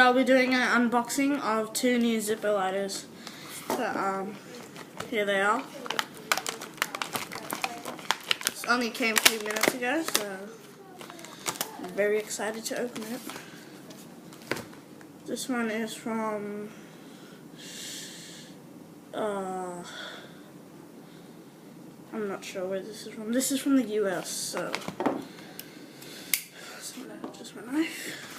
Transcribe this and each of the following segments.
I'll be doing an unboxing of two new zipper lighters. So, here they are. This only came a few minutes ago, so I'm very excited to open it. This one is from I'm not sure where this is from. This is from the US, so just my knife.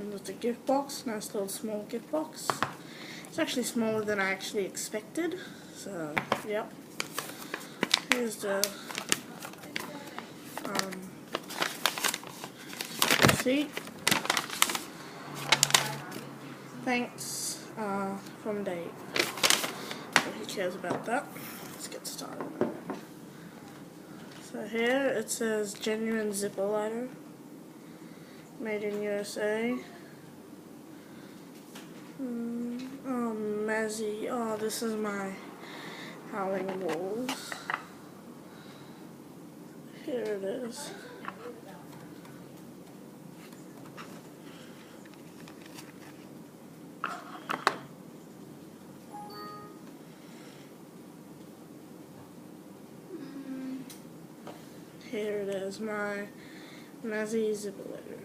And there's a gift box, nice little small gift box. It's actually smaller than I actually expected, so yep. Here's the receipt. Thanks from Dave. So who cares about that? Let's get started. So here it says genuine zipper lighter. Made in USA. Oh, mazzi. Oh, this is my Howling Wolves. Here it is. Here it is, my mazzi zipper lighter.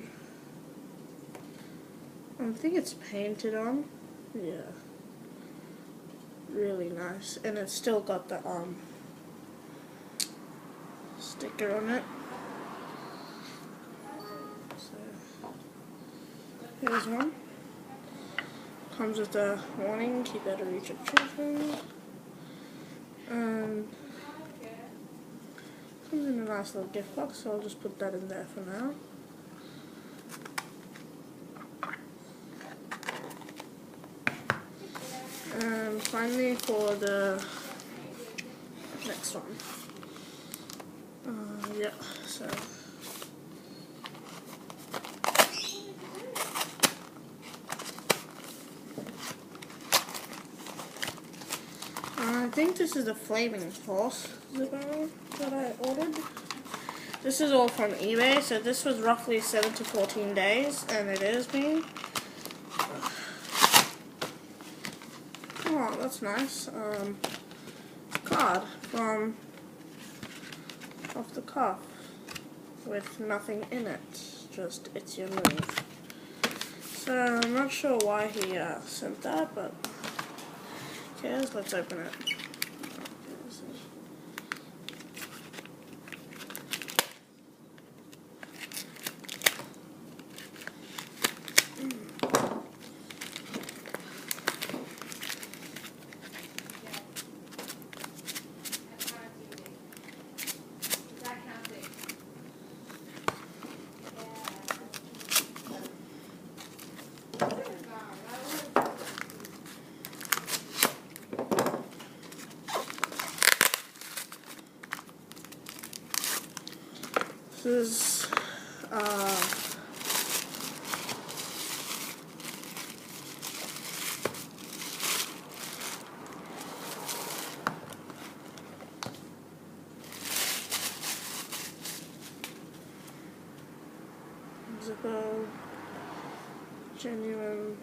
I think it's painted on. Yeah. Really nice. And it's still got the sticker on it. So here's one. Comes with a warning, keep out of reach of children. And comes in a nice little gift box, so I'll just put that in there for now. And finally, for the next one, yeah, so I think this is the Flaming Horse zipper that I ordered. This is all from eBay, so this was roughly 7 to 14 days, and it is me. Oh, that's nice. Card from off the cuff with nothing in it, just it's your move. So I'm not sure why he sent that, but who cares? Let's open it. This is Zippo genuine.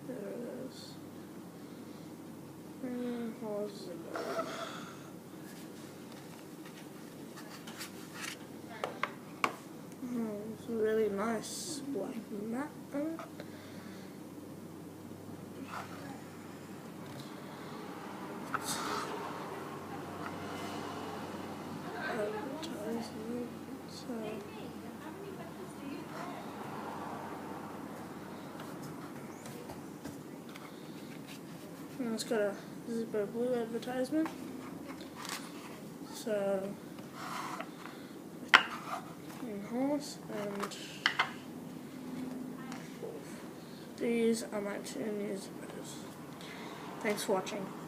There it is. Zippo. It's a really nice black mat on it. Advertisement. So and it's got a Zippo blue advertisement. So, horse and these are my two new zippers. Thanks for watching.